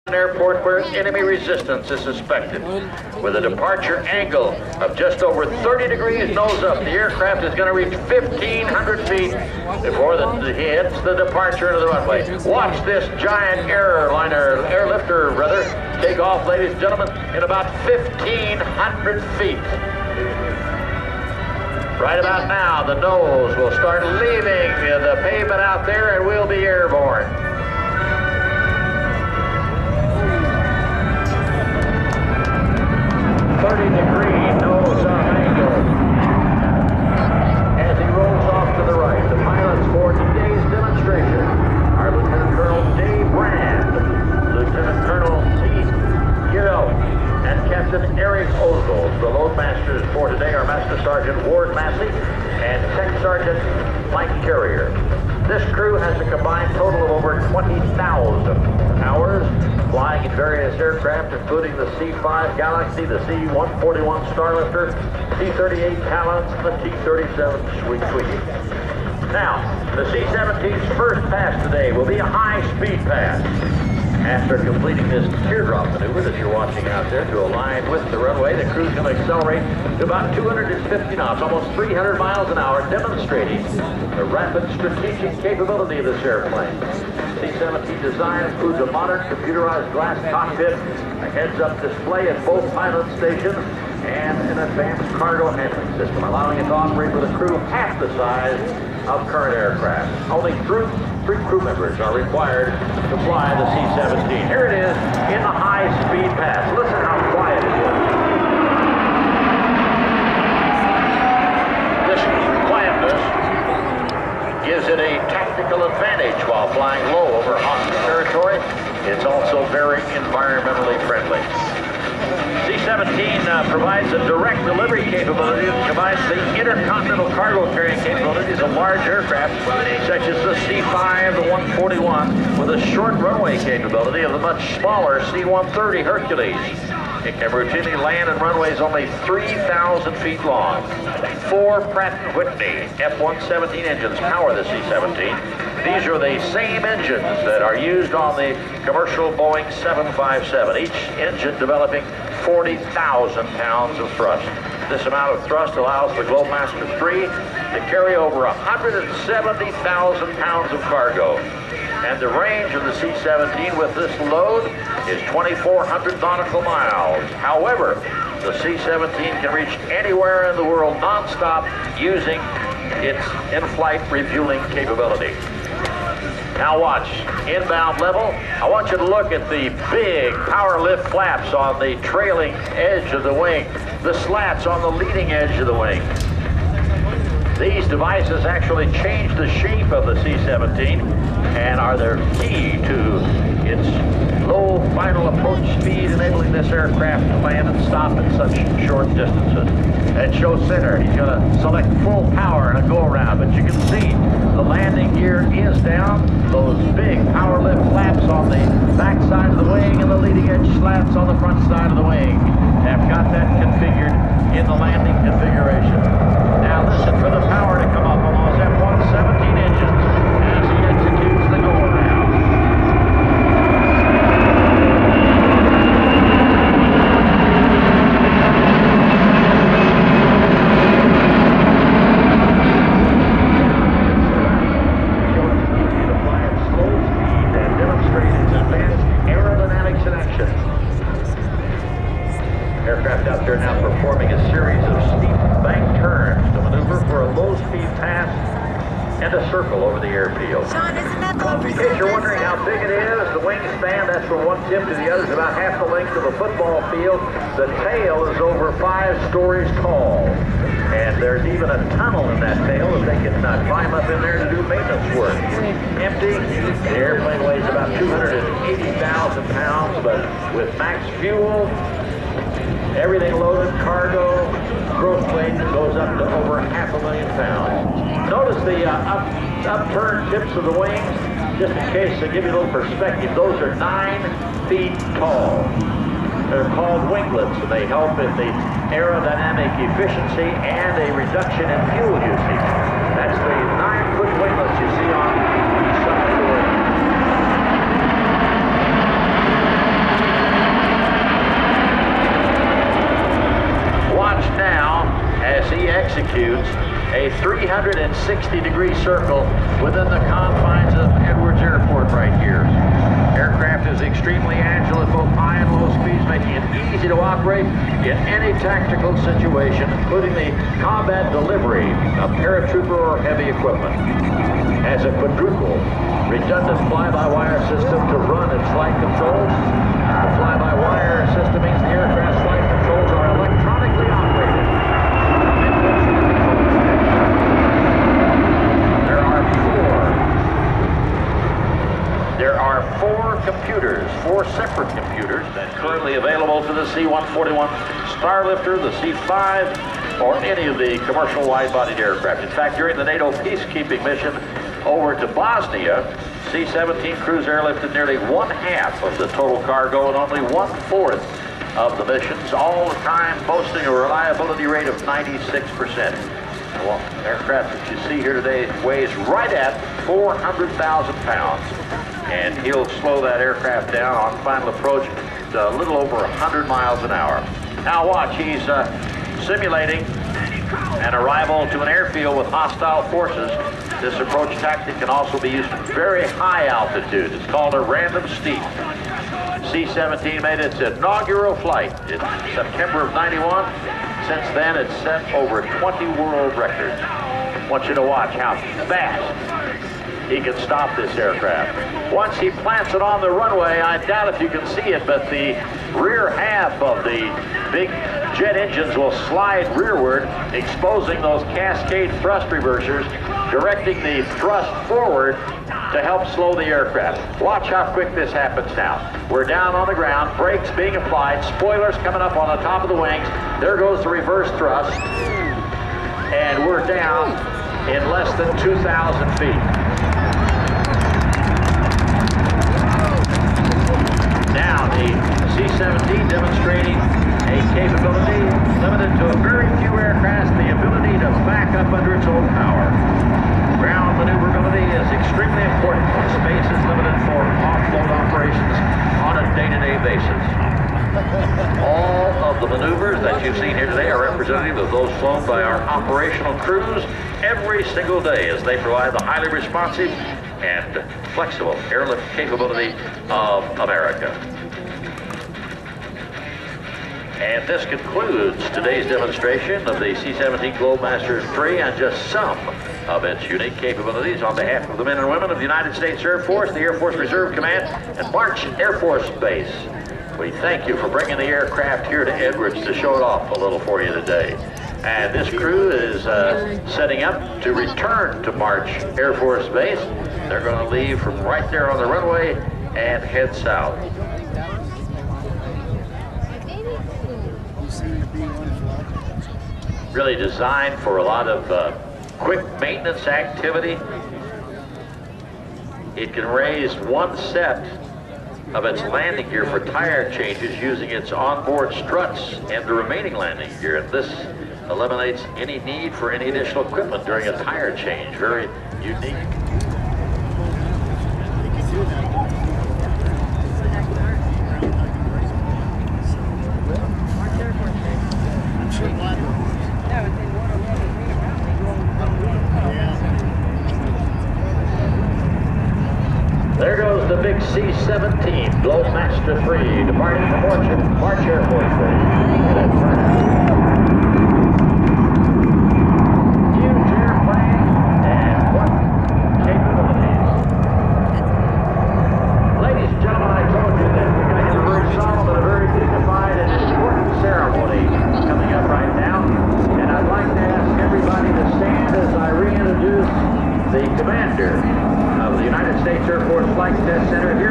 An airport where enemy resistance is suspected. With a departure angle of just over 30 degrees nose up, the aircraft is going to reach 1,500 feet before it hits the departure into the runway. Watch this giant airlifter take off, ladies and gentlemen, in about 1,500 feet. Right about now, the nose will start leaving the pavement out there and we'll be airborne. Degree nose up angle. As he rolls off to the right, the pilots for today's demonstration are Lieutenant Colonel Dave Brand, Lieutenant Colonel Steve Gill, and Captain Eric Ozol. The loadmasters for today are Master Sergeant Ward Massey and Tech Sergeant Mike Carrier. This crew has a combined total of over 20,000 hours flying in various aircraft, including the C-5 Galaxy, the C-141 Starlifter, T-38 Talons, and the T-37 Sweet. Now, the C-17's first pass today will be a high-speed pass. After completing this teardrop maneuver that you're watching out there to align with the runway, the crew's going to accelerate to about 250 knots, almost 300 miles an hour, demonstrating the rapid strategic capability of this airplane. C-17 design includes a modern computerized glass cockpit, a heads-up display at both pilot stations, and an advanced cargo handling system, allowing it to operate with a crew half the size of current aircraft. Only three crew members are required to fly the C-17. Here it is in the high-speed pass. Listen how quiet it is. This quietness gives it a tactical advantage while flying low over hostile territory. It's also very environmentally friendly. C-17 provides a direct delivery capability that combines the intercontinental cargo carrying capabilities of large aircraft such as the C-5, the 141, with a short runway capability of the much smaller C-130 Hercules. It can routinely land in runways only 3,000 feet long. 4 Pratt & Whitney F-117 engines power the C-17. These are the same engines that are used on the commercial Boeing 757, each engine developing 40,000 pounds of thrust. This amount of thrust allows the Globlemaster III to carry over 170,000 pounds of cargo. And the range of the C-17 with this load is 2,400 nautical miles. However, the C-17 can reach anywhere in the world non-stop using its in-flight refueling capability. Now watch, inbound level. I want you to look at the big power lift flaps on the trailing edge of the wing, the slats on the leading edge of the wing. These devices actually change the shape of the C-17 and are the key to its low final approach speed, enabling this aircraft to land and stop at such short distances. At show center, he's going to select full power and a go-around, but you can see the landing gear is down. Those big power lift flaps on the back side of the wing and the leading edge slats on the front side of the wing have got that configured in the landing configuration. Now listen for the power to come up on those F-117 engines as he executes the go-around. Aircraft out there now performing a series of steep bank turns to maneuver for a low-speed pass and a circle over the airfield. Sean, isn't that the one In case you're wondering how big it is, the wingspan, that's from one tip to the other, is about half the length of a football field. The tail is over 5 stories tall. And there's even a tunnel in that tail that they can climb up in there to do maintenance work. Empty, the airplane weighs about 280,000 pounds, but with max fuel, everything loaded, cargo, gross weight goes up to over 500,000 pounds. Notice the upturned tips of the wings, just in case to give you a little perspective. Those are 9 feet tall. They're called winglets, and they help in the aerodynamic efficiency and a reduction in fuel usage. That's the 9-foot winglets you see on each side of the wing. 360-degree circle within the confines of Edwards Airport right here. Aircraft is extremely agile at both high and low speeds, making it easy to operate in any tactical situation, including the combat delivery of paratrooper or heavy equipment. Has a quadruple redundant fly-by-wire system to run its flight controls. The fly-by-wire system means the aircraft's flight controls are electronically operated. There are four separate computers that are currently available to the C-141 Starlifter, the C-5, or any of the commercial wide-bodied aircraft. In fact, during the NATO peacekeeping mission over to Bosnia, C-17 crews airlifted nearly 1/2 of the total cargo and only 1/4 of the missions, all the time boasting a reliability rate of 96%. Well, aircraft that you see here today weighs right at 400,000 pounds, and he'll slow that aircraft down on final approach to a little over 100 miles an hour. Now watch, he's simulating an arrival to an airfield with hostile forces. This approach tactic can also be used at very high altitude. It's called a random steep. C-17 made its inaugural flight in September of '91. Since then, it's set over 20 world records. I want you to watch how fast he can stop this aircraft. Once he plants it on the runway, I doubt if you can see it, but the rear half of the big jet engines will slide rearward, exposing those cascade thrust reversers, directing the thrust forward to help slow the aircraft. Watch how quick this happens now. We're down on the ground, brakes being applied, spoilers coming up on the top of the wings. There goes the reverse thrust, and we're down in less than 2,000 feet. Now the C-17 demonstrating a capability limited to a very few aircraft, the ability to back up under its own power. Ground maneuverability is extremely important when space is limited for offload operations on a day-to-day basis. All of the maneuvers that you've seen here today are representative of those flown by our operational crews every single day as they provide the highly responsive and flexible airlift capability of America. And this concludes today's demonstration of the C-17 Globlemaster III and just some of its unique capabilities. On behalf of the men and women of the United States Air Force, the Air Force Reserve Command, and March Air Force Base, we thank you for bringing the aircraft here to Edwards to show it off a little for you today. And this crew is setting up to return to March Air Force Base. They're going to leave from right there on the runway and head south. Really designed for a lot of quick maintenance activity. It can raise one set of its landing gear for tire changes using its onboard struts and the remaining landing gear. And this eliminates any need for any additional equipment during a tire change. Very unique. There goes the big C-17 Globlemaster III departing from March Air Force Base. Huge airplane and what capabilities. Ladies and gentlemen, I told you that we're going to have a very solemn and a very dignified and important ceremony coming up right now. And I'd like to ask everybody to stand as I reintroduce the commander of the United States Air Force Flight Test Center here